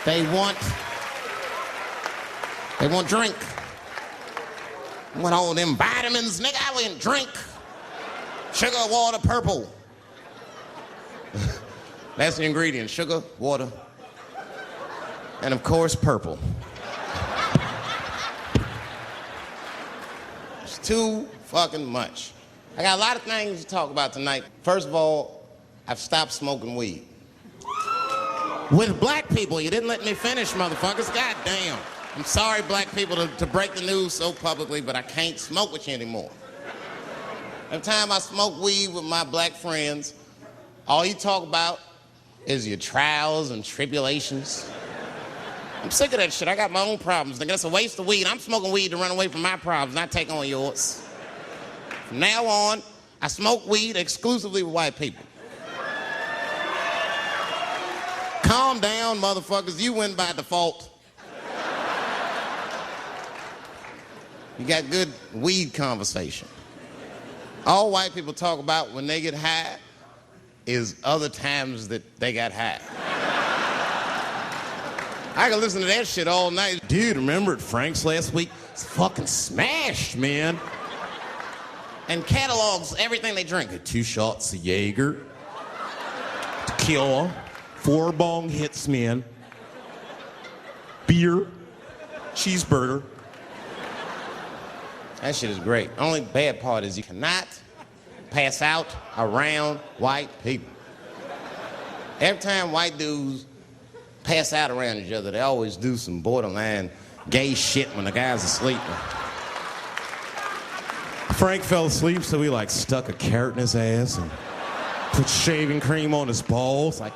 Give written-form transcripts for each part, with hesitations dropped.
They want drink. Want all them vitamins, nigga, I wouldn't drink. Sugar, water, purple. That's the ingredient, sugar, water, and of course, purple. It's too fucking much. I got a lot of things to talk about tonight. First of all, I've stopped smoking weed. With black people, you didn't let me finish, motherfuckers. God damn. I'm sorry, black people, to break the news so publicly, but I can't smoke with you anymore. Every time I smoke weed with my black friends, all you talk about is your trials and tribulations. I'm sick of that shit. I got my own problems. Nigga, that's a waste of weed. I'm smoking weed to run away from my problems, not take on yours. From now on, I smoke weed exclusively with white people. Calm down, motherfuckers. You win by default. You got good weed conversation. All white people talk about when they get high is other times that they got high. I can listen to that shit all night. Dude, remember at Frank's last week? It's fucking smashed, man. And catalogs everything they drink. 2 shots of Jaeger, tequila, 4 bong hits, man, beer, cheeseburger. That shit is great. Only bad part is you cannot pass out around white people. Every time white dudes pass out around each other, they always do some borderline gay shit when the guy's asleep. Frank fell asleep, so he like stuck a carrot in his ass and put shaving cream on his balls. Like,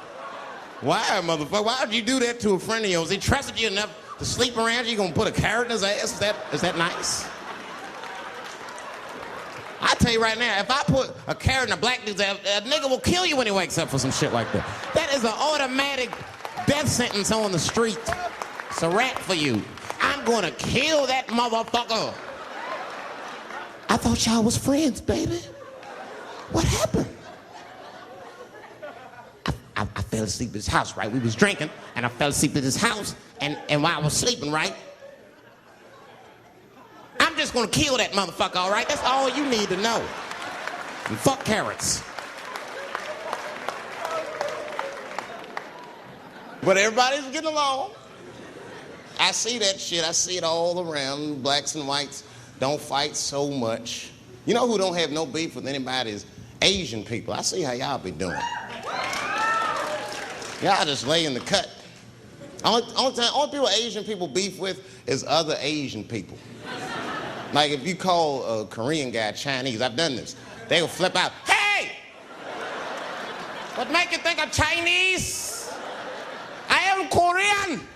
why, motherfucker? Why would you do that to a friend of yours? He trusted you enough to sleep around you. You gonna put a carrot in his ass? Is that nice? I tell you right now, if I put a carrot in a black dude's ass, a nigga will kill you when he wakes up for some shit like that. That is an automatic death sentence on the street. It's a rap for you. I'm gonna kill that motherfucker. I thought y'all was friends, baby. What happened? I fell asleep at his house, right? We was drinking, and I fell asleep at his house, and while I was sleeping, right? I'm just gonna kill that motherfucker, all right? That's all you need to know. And fuck carrots. But everybody's getting along. I see that shit. I see it all around. Blacks and whites don't fight so much. You know who don't have no beef with anybody is Asian people. I see how y'all be doing. Y'all just lay in the cut. Only people Asian people beef with is other Asian people. Like if you call a Korean guy Chinese, I've done this. They will flip out, hey! What make you think I'm Chinese? I am Korean.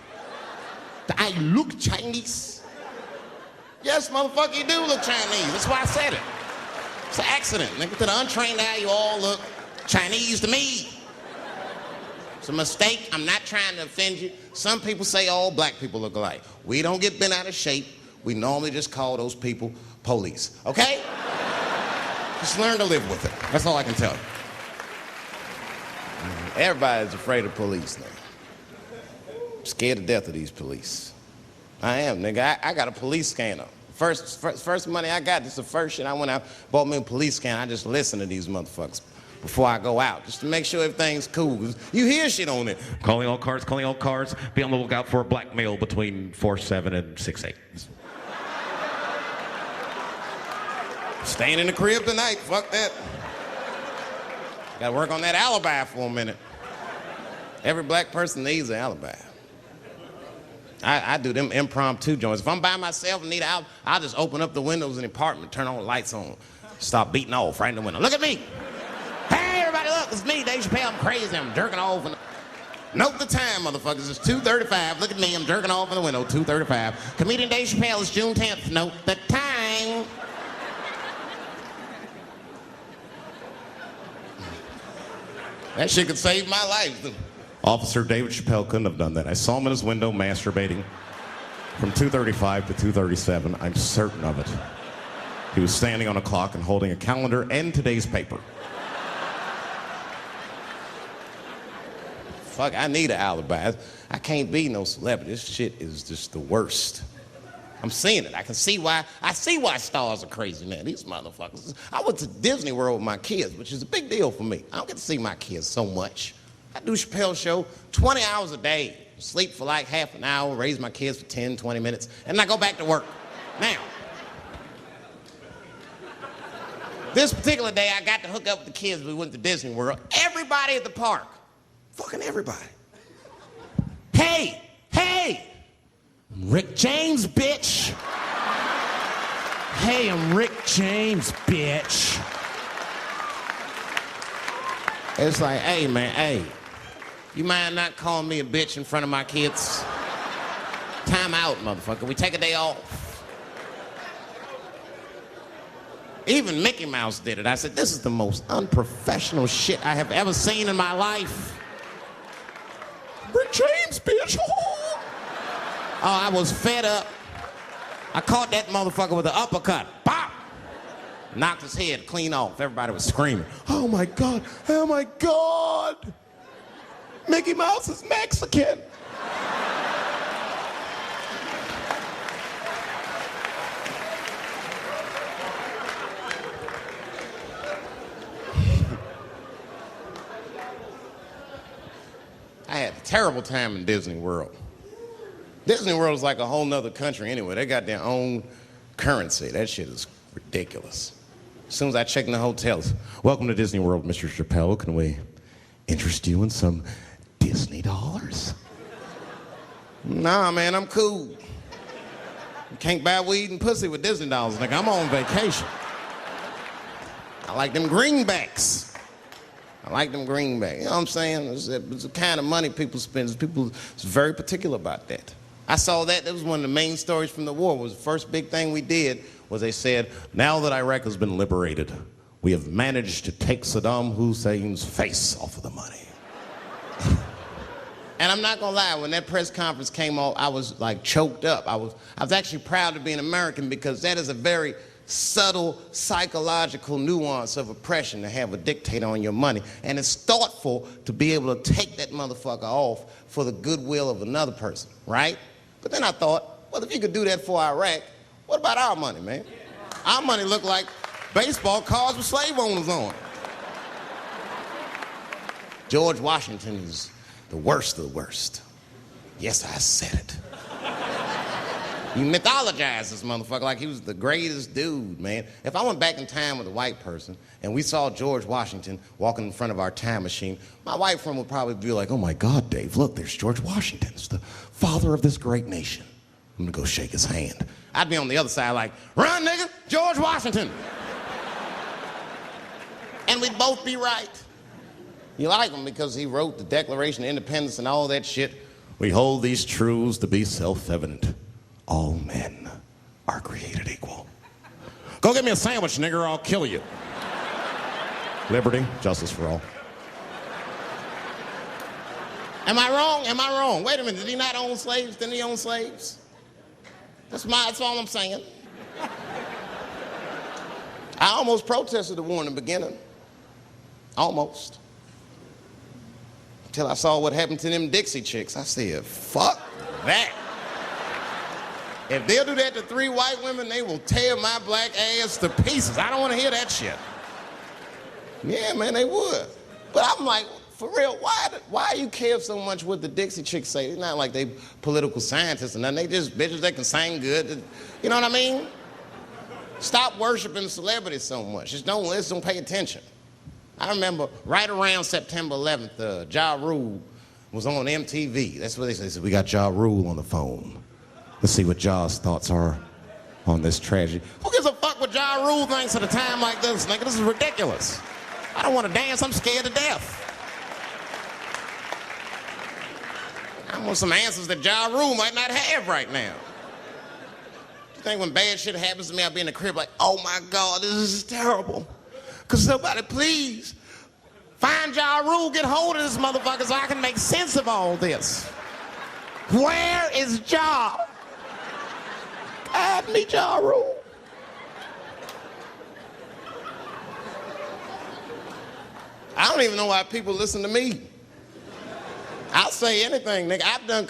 I look Chinese. Yes, motherfucker, you do look Chinese. That's why I said it. It's an accident. Nigga, to the untrained eye, you all look Chinese to me. It's a mistake. I'm not trying to offend you. Some people say all black people look alike. We don't get bent out of shape. We normally just call those people police, okay? Just learn to live with it. That's all I can tell you. Everybody's afraid of police now. I'm scared to death of these police. I am, nigga. I got a police scanner. First money I got, this is the first shit I went out, bought me a police scanner. I just listen to these motherfuckers before I go out, just to make sure everything's cool. You hear shit on it. Calling all cars, be on the lookout for a black male between 4'7" and 6'8". Staying in the crib tonight, fuck that. Gotta work on that alibi for a minute. Every black person needs an alibi. I do them impromptu joints. If I'm by myself and need an alibi, I'll just open up the windows in the apartment, turn all the lights on, start beating off right in the window. Look at me. Hey, everybody, look, it's me, Dave Chappelle. I'm crazy, I'm jerking off. Note the time, motherfuckers. It's 2:35. Look at me, I'm jerking off in the window, 2:35. Comedian Dave Chappelle is June 10th. Note the time. That shit could save my life. Officer David Chappelle couldn't have done that. I saw him in his window masturbating from 2:35 to 2:37. I'm certain of it. He was standing on a clock and holding a calendar and today's paper. fuck, I need an alibi. I can't be no celebrity. This shit is just the worst. I'm seeing it. I see why stars are crazy, man. These motherfuckers. I went to Disney World with my kids, which is a big deal for me. I don't get to see my kids so much. I do Chappelle show 20 hours a day, sleep for like half an hour, raise my kids for 10, 20 minutes, and I go back to work. Now, this particular day, I got to hook up with the kids. We went to Disney World. Everybody at the park, fucking everybody. Hey, I'm Rick James, bitch. Hey, I'm Rick James, bitch. It's like, hey, man, hey. You mind not calling me a bitch in front of my kids? Time out, motherfucker. We take a day off. Even Mickey Mouse did it. I said, this is the most unprofessional shit I have ever seen in my life. Rick James, bitch. Oh, I was fed up. I caught that motherfucker with an uppercut. Bop! Knocked his head clean off. Everybody was screaming. Oh my God, oh my God. Mickey Mouse is Mexican. I had a terrible time in Disney World. Disney World is like a whole nother country anyway. They got their own currency. That shit is ridiculous. As soon as I check in the hotels, welcome to Disney World, Mr. Chappelle. Can we interest you in some Disney dollars? Nah, man, I'm cool. You can't buy weed and pussy with Disney dollars. Like, I'm on vacation. I like them greenbacks. You know what I'm saying? It's the kind of money people spend. People is very particular about that. I saw that. That was one of the main stories from the war. It was the first big thing we did was they said, now that Iraq has been liberated, we have managed to take Saddam Hussein's face off of the money. And I'm not gonna lie, when that press conference came off, I was like choked up. I was actually proud to be an American because that is a very subtle psychological nuance of oppression to have a dictator on your money. And it's thoughtful to be able to take that motherfucker off for the goodwill of another person, right? But then I thought, well, if you could do that for Iraq, what about our money, man? Our money looked like baseball cards with slave owners on. George Washington is the worst of the worst. Yes, I said it. You mythologize this motherfucker like he was the greatest dude, man. If I went back in time with a white person and we saw George Washington walking in front of our time machine, my white friend would probably be like, oh my God, Dave, look, there's George Washington. It's the father of this great nation. I'm gonna go shake his hand. I'd be on the other side like, run, nigga, George Washington. And we'd both be right. You like him because he wrote the Declaration of Independence and all that shit. We hold these truths to be self-evident. All men are created equal. Go get me a sandwich, nigger, or I'll kill you. Liberty, justice for all. Am I wrong? Am I wrong? Wait a minute, did he not own slaves? Didn't he own slaves? That's all I'm saying. I almost protested the war in the beginning. Almost. Until I saw what happened to them Dixie chicks. I said, fuck that. If they'll do that to 3 white women, they will tear my black ass to pieces. I don't want to hear that shit. Yeah, man, they would. But I'm like, for real, why you care so much what the Dixie chicks say? It's not like they political scientists or nothing. They just bitches that can sing good. You know what I mean? Stop worshiping celebrities so much. Just don't pay attention. I remember right around September 11th, Ja Rule was on MTV. That's what they said. We got Ja Rule on the phone. Let's see what Ja's thoughts are on this tragedy. Who gives a fuck what Ja Rule thinks at a time like this, nigga? This is ridiculous. I don't want to dance. I'm scared to death. I want some answers that Ja Rule might not have right now. You think when bad shit happens to me, I'll be in the crib like, oh my God, this is terrible. Could somebody please find Ja Rule, get hold of this motherfucker so I can make sense of all this. Where is Ja? Guide me, Ja Rule. I don't even know why people listen to me. I'll say anything, nigga. I've done